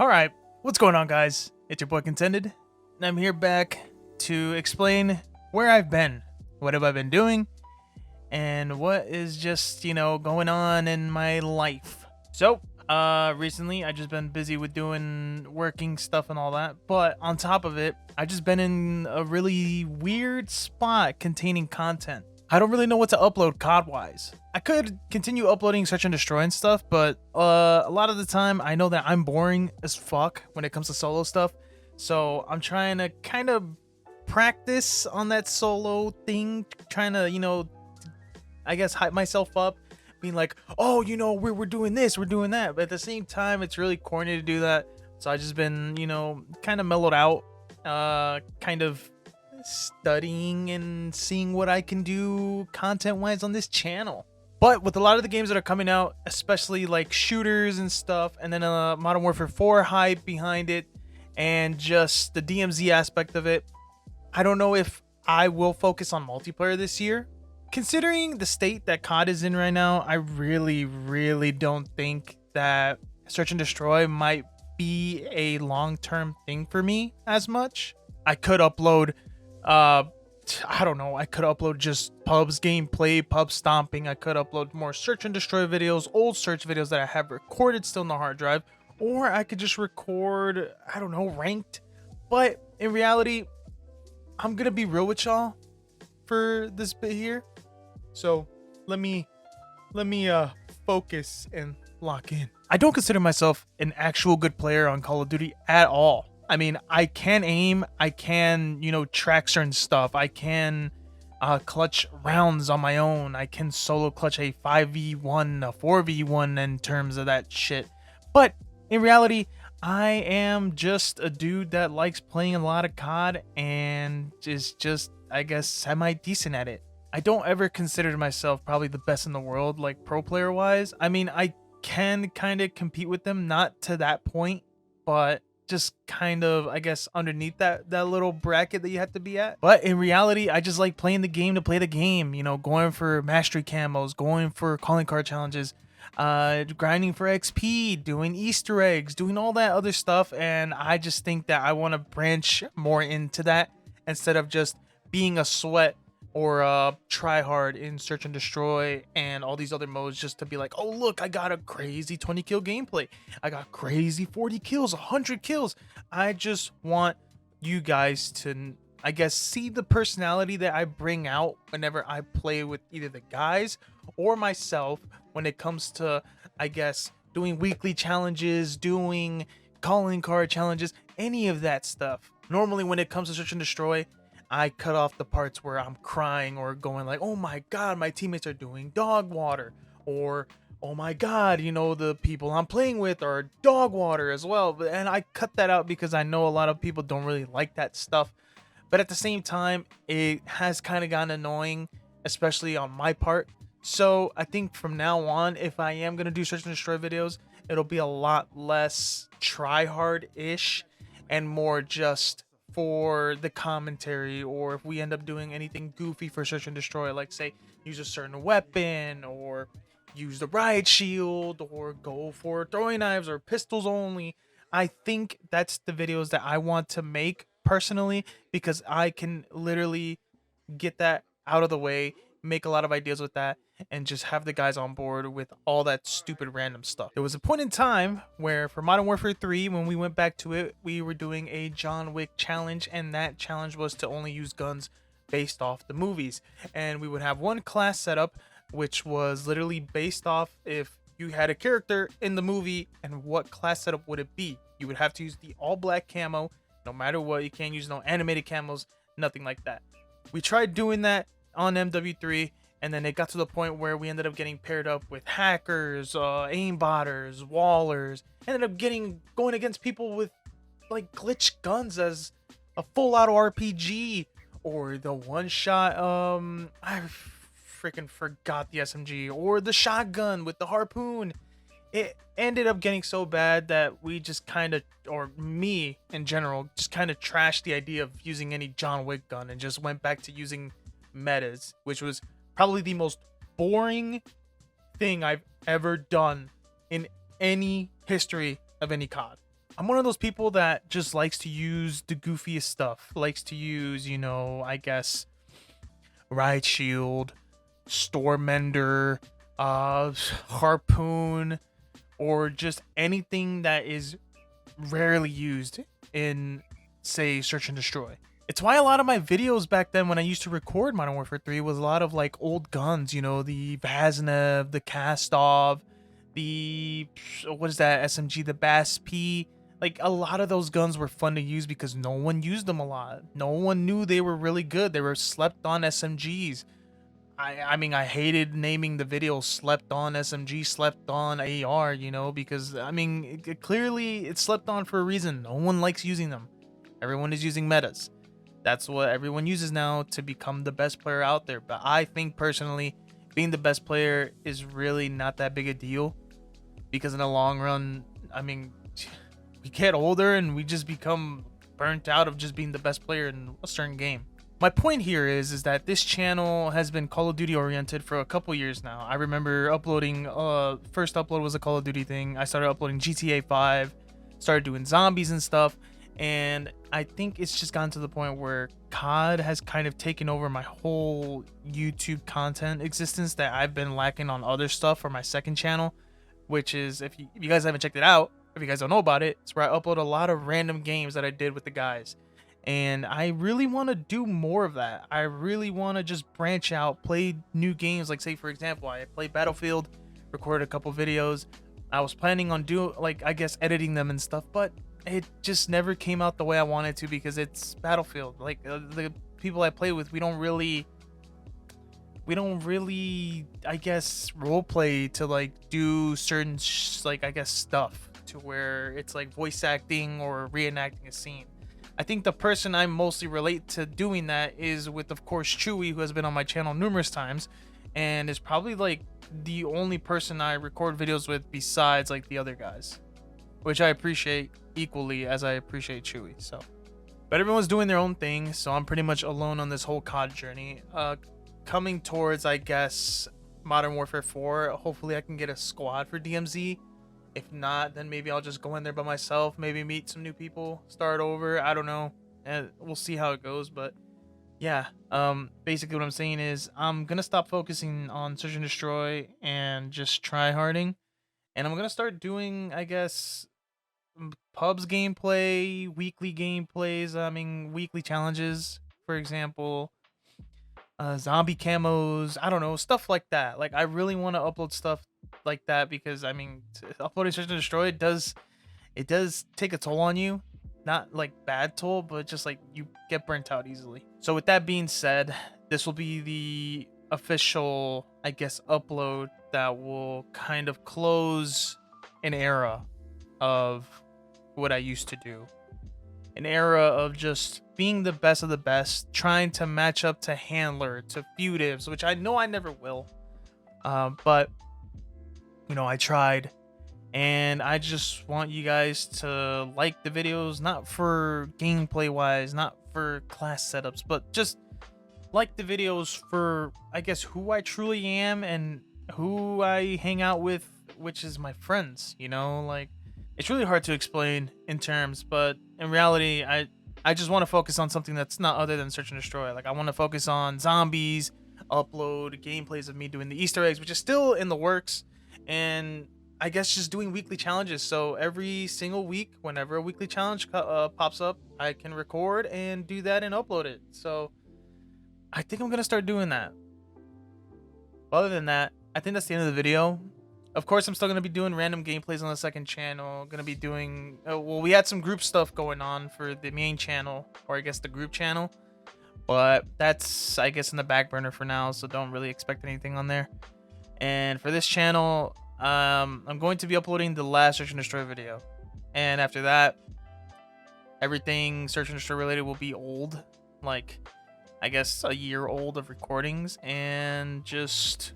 Alright, what's going on, guys? It's your boy Contended, and I'm here back to explain where I've been, what have I been doing, and what is just, going on in my life. So, recently I just been busy with doing working stuff and all that, but on top of it, I just been in a really weird spot containing content. I don't really know what to upload COD-wise. I could continue uploading Search and Destroy and stuff, but a lot of the time I know that I'm boring as fuck when it comes to solo stuff. So I'm trying to kind of practice on that solo thing, trying to, I guess, hype myself up, being like, oh, we're doing this, we're doing that. But at the same time, it's really corny to do that. So I just been, kind of mellowed out, kind of studying and seeing what I can do content-wise on this channel. But with a lot of the games that are coming out, especially like shooters and stuff, and then Modern Warfare 4 hype behind it, and just the DMZ aspect of it, I don't know if I will focus on multiplayer this year. Considering the state that COD is in right now, I really don't think that Search and Destroy might be a long-term thing for me as much. I could upload I don't know, I could upload just pubs gameplay, pub stomping. I could upload more Search and Destroy videos, old search videos that I have recorded still in the hard drive, or I could just record, I don't know, ranked. But in reality, I'm gonna be real with y'all for this bit here. So let me focus and lock in. I don't consider myself an actual good player on Call of Duty at all. I mean, I can aim, I can, track certain stuff, I can clutch rounds on my own, I can solo clutch a 5v1, a 4v1 in terms of that shit. But in reality, I am just a dude that likes playing a lot of COD and is just, I guess, semi-decent at it. I don't ever consider myself probably the best in the world, like pro player wise. I mean, I can kind of compete with them, not to that point, but just kind of, I guess, underneath that little bracket that you have to be at. But in reality, I just like playing the game to play the game, going for mastery camos, going for calling card challenges, grinding for XP, doing Easter eggs, doing all that other stuff. And I just think that I want to branch more into that instead of just being a sweat or try hard in Search and Destroy and all these other modes just to be like, oh look, I got a crazy 20 kill gameplay, I got crazy 40 kills, 100 kills. I just want you guys to, I guess, see the personality that I bring out whenever I play with either the guys or myself when it comes to, I guess, doing weekly challenges, doing calling card challenges, any of that stuff. Normally when it comes to Search and Destroy, I cut off the parts where I'm crying or going like, oh my god, my teammates are doing dog water, or oh my god, the people I'm playing with are dog water as well. And I cut that out because I know a lot of people don't really like that stuff. But at the same time, it has kind of gotten annoying, especially on my part. So I think from now on, if I am going to do Search and Destroy videos, it'll be a lot less try hard-ish and more just for the commentary, or if we end up doing anything goofy for Search and Destroy, like say use a certain weapon or use the riot shield or go for throwing knives or pistols only. I think that's the videos that I want to make personally, because I can literally get that out of the way, make a lot of ideas with that, and just have the guys on board with all that stupid random stuff. There was a point in time where for Modern Warfare 3, when we went back to it, we were doing a John Wick challenge, and that challenge was to only use guns based off the movies. And we would have one class setup, which was literally based off if you had a character in the movie and what class setup would it be. You would have to use the all black camo, no matter what. You can't use no animated camos, nothing like that. We tried doing that on MWIII, and then it got to the point where we ended up getting paired up with hackers, aimbotters, wallers. Ended up going against people with like glitch guns as a full auto RPG, or the one shot, I freaking forgot the SMG, or the shotgun with the harpoon. It ended up getting so bad that we just kind of, or me in general, just kind of trashed the idea of using any John Wick gun and just went back to using metas, which was probably the most boring thing I've ever done in any history of any COD. I'm one of those people that just likes to use the goofiest stuff. Likes to use, I guess, Riot Shield, Stormender, Harpoon, or just anything that is rarely used in, say, Search and Destroy. It's why a lot of my videos back then when I used to record Modern Warfare 3 was a lot of like old guns, the Vaznev, the Kastov, the, what is that, SMG, the Bass P. Like, a lot of those guns were fun to use because no one used them a lot. No one knew they were really good. They were slept on SMGs. I mean, I hated naming the video slept on SMG, slept on AR, because, I mean, clearly it's slept on for a reason. No one likes using them. Everyone is using metas. That's what everyone uses now to become the best player out there. But I think personally, being the best player is really not that big a deal, because in the long run, I mean, we get older and we just become burnt out of just being the best player in a certain game. My point here is that this channel has been Call of Duty oriented for a couple years now. I remember uploading, first upload was a Call of Duty thing. I started uploading GTA 5, started doing zombies and stuff. And I think it's just gotten to the point where COD has kind of taken over my whole YouTube content existence that I've been lacking on other stuff for my second channel, which is, if you guys haven't checked it out, if you guys don't know about it, it's where I upload a lot of random games that I did with the guys. And I really want to do more of that. I really want to just branch out, play new games. Like, say, for example, I played Battlefield, recorded a couple videos. I was planning on editing them and stuff, but it just never came out the way I wanted to because it's Battlefield. Like, the people I play with, we don't really, I guess, roleplay to, like, do certain, stuff to where it's, like, voice acting or reenacting a scene. I think the person I mostly relate to doing that is with, of course, Chewy, who has been on my channel numerous times, and is probably, like, the only person I record videos with besides, like, the other guys, which I appreciate equally as I appreciate Chewy. So, but everyone's doing their own thing, so I'm pretty much alone on this whole COD journey. Coming towards, I guess, Modern Warfare 4, hopefully I can get a squad for DMZ. If not, then maybe I'll just go in there by myself, maybe meet some new people, start over. I don't know, and we'll see how it goes. But yeah, basically what I'm saying is I'm gonna stop focusing on Search and Destroy and just try harding, and I'm gonna start doing, I guess, pubs gameplay, weekly gameplays. I mean, weekly challenges, for example, zombie camos. I don't know, stuff like that. Like, I really want to upload stuff like that because, I mean, uploading Search and Destroy, it does take a toll on you. Not like bad toll, but just like you get burnt out easily. So with that being said, this will be the official, I guess, upload that will kind of close an era of what I used to do. An era of just being the best of the best, trying to match up to Handler, to Futives, which I know I never will. But I tried, and I just want you guys to like the videos, not for gameplay wise, not for class setups, but just like the videos for, I guess, who I truly am and who I hang out with, which is my friends. Like, it's really hard to explain in terms, but in reality, I just want to focus on something that's not other than Search and Destroy. Like, I want to focus on zombies, upload gameplays of me doing the Easter eggs, which is still in the works, and I guess just doing weekly challenges. So every single week, whenever a weekly challenge pops up, I can record and do that and upload it. So I think I'm going to start doing that. Other than that, I think that's the end of the video. Of course, I'm still going to be doing random gameplays on the second channel. Going to be doing, we had some group stuff going on for the main channel, or I guess the group channel. But that's, I guess, in the back burner for now, so don't really expect anything on there. And for this channel, I'm going to be uploading the last Search and Destroy video. And after that, everything Search and Destroy related will be old. Like, I guess a year old of recordings. And just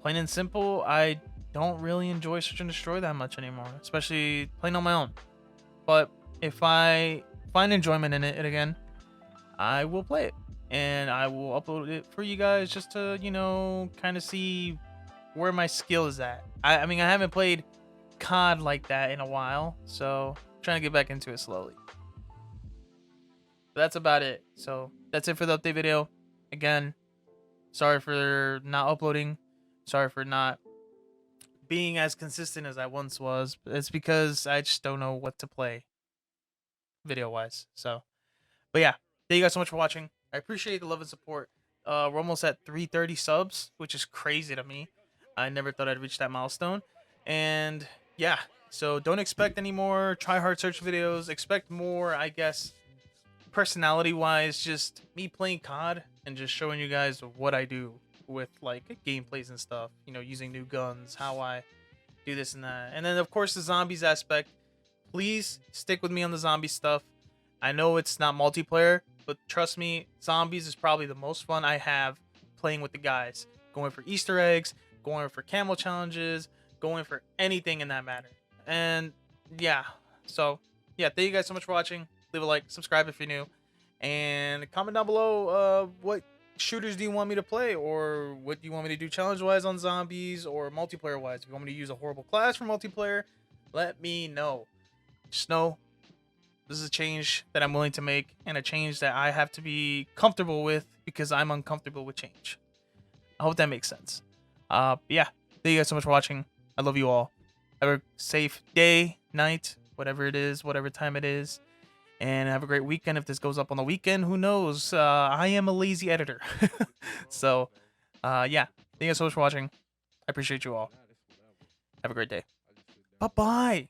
plain and simple, I don't really enjoy Search and Destroy that much anymore. Especially playing on my own. But if I find enjoyment in it again, I will play it. And I will upload it for you guys just to, kind of see where my skill is at. I mean, I haven't played COD like that in a while, so I'm trying to get back into it slowly. But that's about it. So that's it for the update video. Again, sorry for not uploading. Sorry for not being as consistent as I once was. It's because I just don't know what to play video wise. So, but yeah, thank you guys so much for watching. I appreciate the love and support. We're almost at 330 subs, which is crazy to me. I never thought I'd reach that milestone. And yeah, so don't expect any more try hard search videos. Expect more, I guess, personality wise, just me playing COD and just showing you guys what I do with like gameplays and stuff, you know, using new guns, how I do this and that. And then of course the zombies aspect. Please stick with me on the zombie stuff. I know it's not multiplayer, but trust me, zombies is probably the most fun I have playing with the guys. Going for Easter eggs, going for camo challenges, going for anything in that matter. And yeah, so yeah, thank you guys so much for watching. Leave a like, subscribe if you're new, and comment down below what shooters do you want me to play, or what do you want me to do challenge wise on zombies or multiplayer wise. If you want me to use a horrible class for multiplayer, let me know. Just know this is a change that I'm willing to make, and a change that I have to be comfortable with because I'm uncomfortable with change. I hope that makes sense. Yeah, thank you guys so much for watching. I love you all. Have a safe day, night, whatever it is, whatever time it is. And have a great weekend. If this goes up on the weekend, who knows? I am a lazy editor. So, yeah. Thank you guys so much for watching. I appreciate you all. Have a great day. Bye-bye.